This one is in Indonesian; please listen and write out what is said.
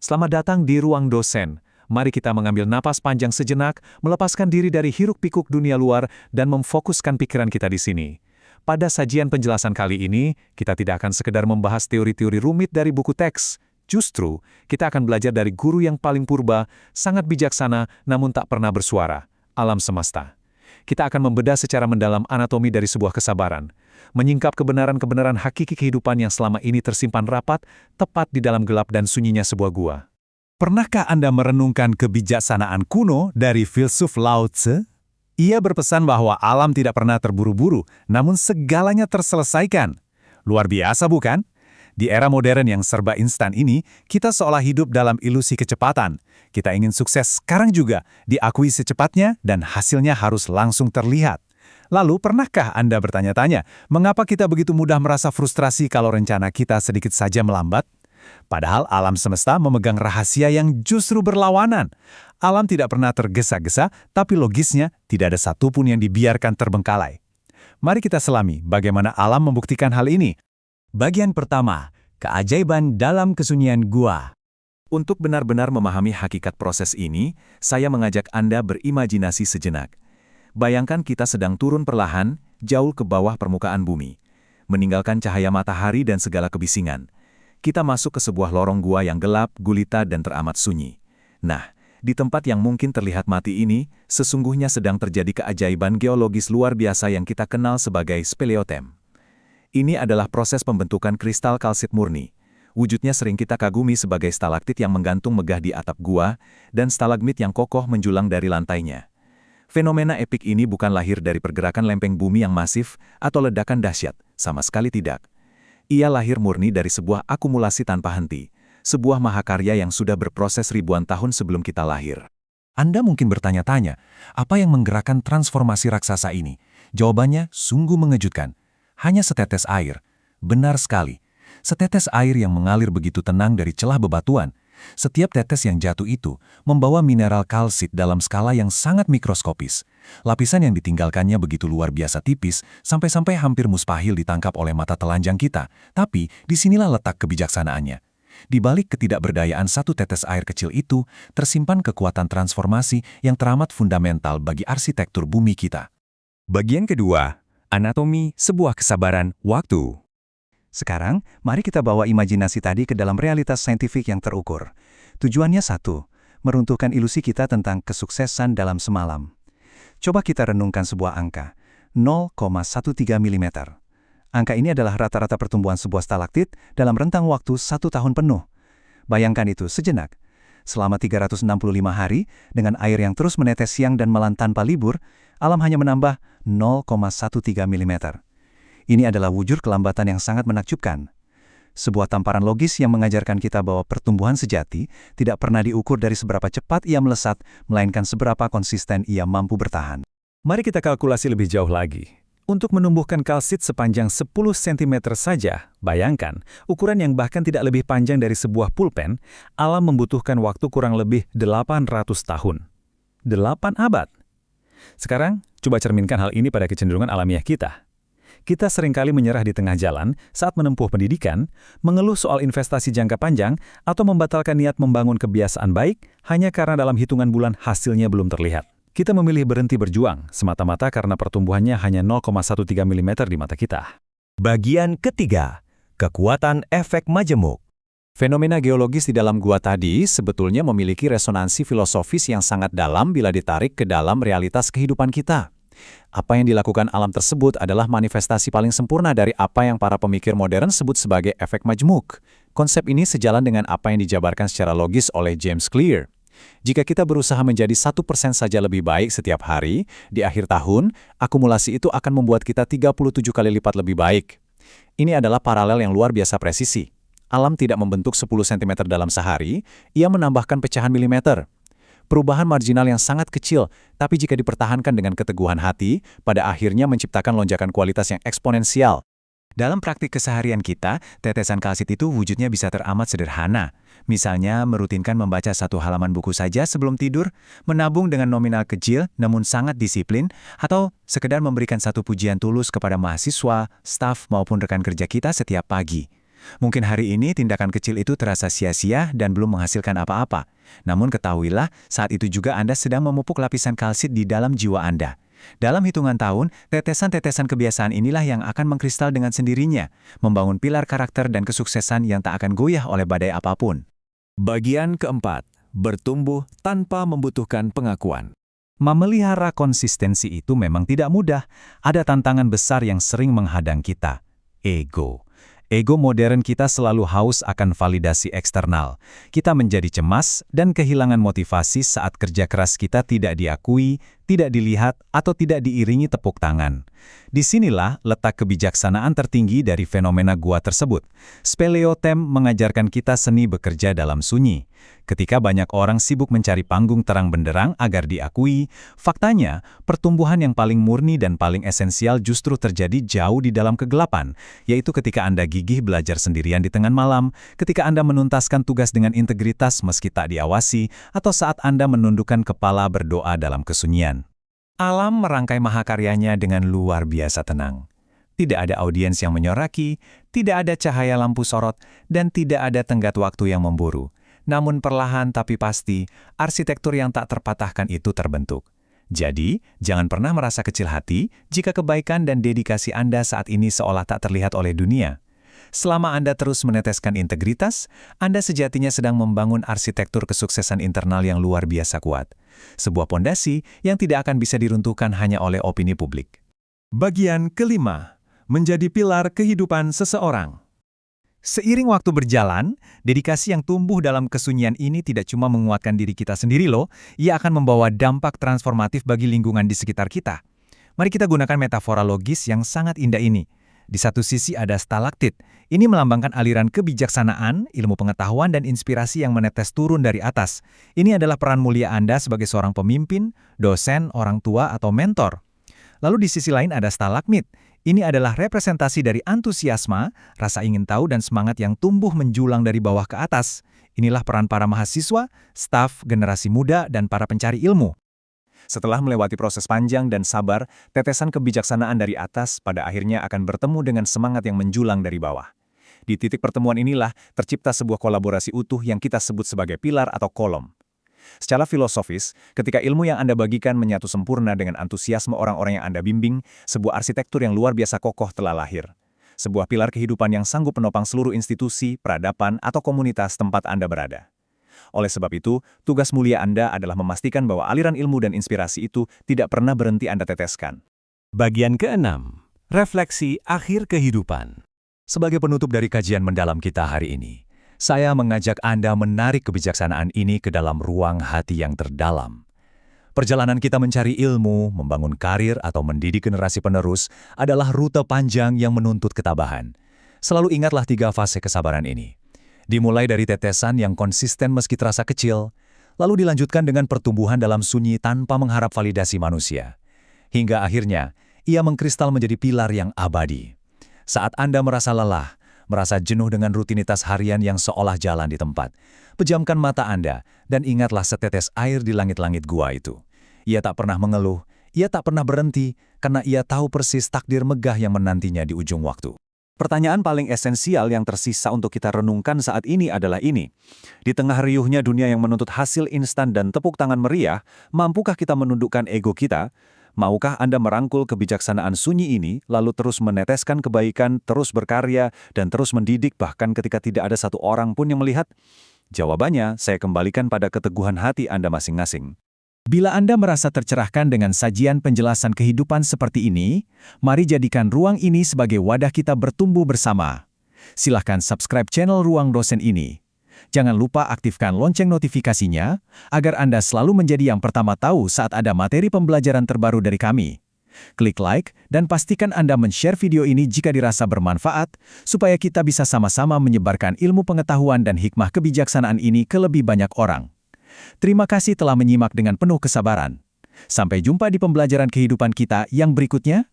Selamat datang di ruang dosen. Mari kita mengambil napas panjang sejenak, melepaskan diri dari hiruk-pikuk dunia luar, dan memfokuskan pikiran kita di sini. Pada sajian penjelasan kali ini, kita tidak akan sekedar membahas teori-teori rumit dari buku teks. Justru, kita akan belajar dari guru yang paling purba, sangat bijaksana, namun tak pernah bersuara, alam semesta. Kita akan membedah secara mendalam anatomi dari sebuah kesabaran, menyingkap kebenaran-kebenaran hakiki kehidupan yang selama ini tersimpan rapat, tepat di dalam gelap dan sunyinya sebuah gua. Pernahkah Anda merenungkan kebijaksanaan kuno dari filsuf Lao Tse? Ia berpesan bahwa alam tidak pernah terburu-buru, namun segalanya terselesaikan. Luar biasa bukan? Di era modern yang serba instan ini, kita seolah hidup dalam ilusi kecepatan. Kita ingin sukses sekarang juga, diakui secepatnya, dan hasilnya harus langsung terlihat. Lalu, pernahkah Anda bertanya-tanya, mengapa kita begitu mudah merasa frustrasi kalau rencana kita sedikit saja melambat? Padahal alam semesta memegang rahasia yang justru berlawanan. Alam tidak pernah tergesa-gesa, tapi logisnya tidak ada satupun yang dibiarkan terbengkalai. Mari kita selami bagaimana alam membuktikan hal ini. Bagian pertama, keajaiban dalam kesunyian gua. Untuk benar-benar memahami hakikat proses ini, saya mengajak Anda berimajinasi sejenak. Bayangkan kita sedang turun perlahan, jauh ke bawah permukaan bumi, meninggalkan cahaya matahari dan segala kebisingan. Kita masuk ke sebuah lorong gua yang gelap, gulita, dan teramat sunyi. Nah, di tempat yang mungkin terlihat mati ini, sesungguhnya sedang terjadi keajaiban geologis luar biasa yang kita kenal sebagai speleothem. Ini adalah proses pembentukan kristal kalsit murni. Wujudnya sering kita kagumi sebagai stalaktit yang menggantung megah di atap gua, dan stalagmit yang kokoh menjulang dari lantainya. Fenomena epik ini bukan lahir dari pergerakan lempeng bumi yang masif atau ledakan dahsyat, sama sekali tidak. Ia lahir murni dari sebuah akumulasi tanpa henti, sebuah mahakarya yang sudah berproses ribuan tahun sebelum kita lahir. Anda mungkin bertanya-tanya, apa yang menggerakkan transformasi raksasa ini? Jawabannya sungguh mengejutkan. Hanya setetes air. Benar sekali. Setetes air yang mengalir begitu tenang dari celah bebatuan. Setiap tetes yang jatuh itu membawa mineral kalsit dalam skala yang sangat mikroskopis. Lapisan yang ditinggalkannya begitu luar biasa tipis, sampai-sampai hampir mustahil ditangkap oleh mata telanjang kita. Tapi, disinilah letak kebijaksanaannya. Di balik ketidakberdayaan satu tetes air kecil itu, tersimpan kekuatan transformasi yang teramat fundamental bagi arsitektur bumi kita. Bagian kedua, anatomi sebuah kesabaran waktu. Sekarang, mari kita bawa imajinasi tadi ke dalam realitas saintifik yang terukur. Tujuannya satu, meruntuhkan ilusi kita tentang kesuksesan dalam semalam. Coba kita renungkan sebuah angka, 0,13 mm. Angka ini adalah rata-rata pertumbuhan sebuah stalaktit dalam rentang waktu 1 tahun penuh. Bayangkan itu sejenak. Selama 365 hari, dengan air yang terus menetes siang dan malam tanpa libur, alam hanya menambah 0,13 mm. Ini adalah wujud kelambatan yang sangat menakjubkan. Sebuah tamparan logis yang mengajarkan kita bahwa pertumbuhan sejati tidak pernah diukur dari seberapa cepat ia melesat, melainkan seberapa konsisten ia mampu bertahan. Mari kita kalkulasi lebih jauh lagi. Untuk menumbuhkan kalsit sepanjang 10 cm saja, bayangkan, ukuran yang bahkan tidak lebih panjang dari sebuah pulpen, alam membutuhkan waktu kurang lebih 800 tahun. 8 abad. Sekarang, coba cerminkan hal ini pada kecenderungan alamiah kita. Kita seringkali menyerah di tengah jalan saat menempuh pendidikan, mengeluh soal investasi jangka panjang, atau membatalkan niat membangun kebiasaan baik hanya karena dalam hitungan bulan hasilnya belum terlihat. Kita memilih berhenti berjuang semata-mata karena pertumbuhannya hanya 0,13 mm di mata kita. Bagian ketiga, kekuatan efek majemuk. Fenomena geologis di dalam gua tadi sebetulnya memiliki resonansi filosofis yang sangat dalam bila ditarik ke dalam realitas kehidupan kita. Apa yang dilakukan alam tersebut adalah manifestasi paling sempurna dari apa yang para pemikir modern sebut sebagai efek majemuk. Konsep ini sejalan dengan apa yang dijabarkan secara logis oleh James Clear. Jika kita berusaha menjadi 1% saja lebih baik setiap hari, di akhir tahun, akumulasi itu akan membuat kita 37 kali lipat lebih baik. Ini adalah paralel yang luar biasa presisi. Alam tidak membentuk 10 cm dalam sehari, ia menambahkan pecahan milimeter. Perubahan marginal yang sangat kecil, tapi jika dipertahankan dengan keteguhan hati, pada akhirnya menciptakan lonjakan kualitas yang eksponensial. Dalam praktik keseharian kita, tetesan kalsit itu wujudnya bisa teramat sederhana. Misalnya, merutinkan membaca 1 halaman buku saja sebelum tidur, menabung dengan nominal kecil namun sangat disiplin, atau sekedar memberikan 1 pujian tulus kepada mahasiswa, staf maupun rekan kerja kita setiap pagi. Mungkin hari ini tindakan kecil itu terasa sia-sia dan belum menghasilkan apa-apa. Namun ketahuilah, saat itu juga Anda sedang memupuk lapisan kalsit di dalam jiwa Anda. Dalam hitungan tahun, tetesan-tetesan kebiasaan inilah yang akan mengkristal dengan sendirinya, membangun pilar karakter dan kesuksesan yang tak akan goyah oleh badai apapun. Bagian keempat, bertumbuh tanpa membutuhkan pengakuan. Memelihara konsistensi itu memang tidak mudah. Ada tantangan besar yang sering menghadang kita. Ego. Ego modern kita selalu haus akan validasi eksternal. Kita menjadi cemas dan kehilangan motivasi saat kerja keras kita tidak diakui, tidak dilihat, atau tidak diiringi tepuk tangan. Disinilah letak kebijaksanaan tertinggi dari fenomena gua tersebut. Speleothem mengajarkan kita seni bekerja dalam sunyi. Ketika banyak orang sibuk mencari panggung terang benderang agar diakui, faktanya pertumbuhan yang paling murni dan paling esensial justru terjadi jauh di dalam kegelapan, yaitu ketika Anda gigih belajar sendirian di tengah malam, ketika Anda menuntaskan tugas dengan integritas meski tak diawasi, atau saat Anda menundukkan kepala berdoa dalam kesunyian. Alam merangkai mahakaryanya dengan luar biasa tenang. Tidak ada audiens yang menyoraki, tidak ada cahaya lampu sorot, dan tidak ada tenggat waktu yang memburu. Namun perlahan tapi pasti, arsitektur yang tak terpatahkan itu terbentuk. Jadi, jangan pernah merasa kecil hati jika kebaikan dan dedikasi Anda saat ini seolah tak terlihat oleh dunia. Selama Anda terus meneteskan integritas, Anda sejatinya sedang membangun arsitektur kesuksesan internal yang luar biasa kuat. Sebuah pondasi yang tidak akan bisa diruntuhkan hanya oleh opini publik. Bagian kelima, menjadi pilar kehidupan seseorang. Seiring waktu berjalan, dedikasi yang tumbuh dalam kesunyian ini tidak cuma menguatkan diri kita sendiri loh, ia akan membawa dampak transformatif bagi lingkungan di sekitar kita. Mari kita gunakan metafora logis yang sangat indah ini. Di satu sisi ada stalaktit. Ini melambangkan aliran kebijaksanaan, ilmu pengetahuan, dan inspirasi yang menetes turun dari atas. Ini adalah peran mulia Anda sebagai seorang pemimpin, dosen, orang tua, atau mentor. Lalu di sisi lain ada stalagmit. Ini adalah representasi dari antusiasme, rasa ingin tahu dan semangat yang tumbuh menjulang dari bawah ke atas. Inilah peran para mahasiswa, staf, generasi muda, dan para pencari ilmu. Setelah melewati proses panjang dan sabar, tetesan kebijaksanaan dari atas pada akhirnya akan bertemu dengan semangat yang menjulang dari bawah. Di titik pertemuan inilah tercipta sebuah kolaborasi utuh yang kita sebut sebagai pilar atau kolom. Secara filosofis, ketika ilmu yang Anda bagikan menyatu sempurna dengan antusiasme orang-orang yang Anda bimbing, sebuah arsitektur yang luar biasa kokoh telah lahir. Sebuah pilar kehidupan yang sanggup menopang seluruh institusi, peradaban, atau komunitas tempat Anda berada. Oleh sebab itu, tugas mulia Anda adalah memastikan bahwa aliran ilmu dan inspirasi itu tidak pernah berhenti Anda teteskan. Bagian keenam, refleksi akhir kehidupan. Sebagai penutup dari kajian mendalam kita hari ini, saya mengajak Anda menarik kebijaksanaan ini ke dalam ruang hati yang terdalam. Perjalanan kita mencari ilmu, membangun karir, atau mendidik generasi penerus adalah rute panjang yang menuntut ketabahan. Selalu ingatlah 3 fase kesabaran ini. Dimulai dari tetesan yang konsisten meski terasa kecil, lalu dilanjutkan dengan pertumbuhan dalam sunyi tanpa mengharap validasi manusia. Hingga akhirnya, ia mengkristal menjadi pilar yang abadi. Saat Anda merasa lelah, merasa jenuh dengan rutinitas harian yang seolah jalan di tempat, pejamkan mata Anda dan ingatlah setetes air di langit-langit gua itu. Ia tak pernah mengeluh, ia tak pernah berhenti, karena ia tahu persis takdir megah yang menantinya di ujung waktu. Pertanyaan paling esensial yang tersisa untuk kita renungkan saat ini adalah ini. Di tengah riuhnya dunia yang menuntut hasil instan dan tepuk tangan meriah, mampukah kita menundukkan ego kita? Maukah Anda merangkul kebijaksanaan sunyi ini, lalu terus meneteskan kebaikan, terus berkarya, dan terus mendidik bahkan ketika tidak ada satu orang pun yang melihat? Jawabannya, saya kembalikan pada keteguhan hati Anda masing-masing. Bila Anda merasa tercerahkan dengan sajian penjelasan kehidupan seperti ini, mari jadikan ruang ini sebagai wadah kita bertumbuh bersama. Silahkan subscribe channel Ruang Dosen ini. Jangan lupa aktifkan lonceng notifikasinya, agar Anda selalu menjadi yang pertama tahu saat ada materi pembelajaran terbaru dari kami. Klik like dan pastikan Anda men-share video ini jika dirasa bermanfaat, supaya kita bisa sama-sama menyebarkan ilmu pengetahuan dan hikmah kebijaksanaan ini ke lebih banyak orang. Terima kasih telah menyimak dengan penuh kesabaran. Sampai jumpa di pembelajaran kehidupan kita yang berikutnya.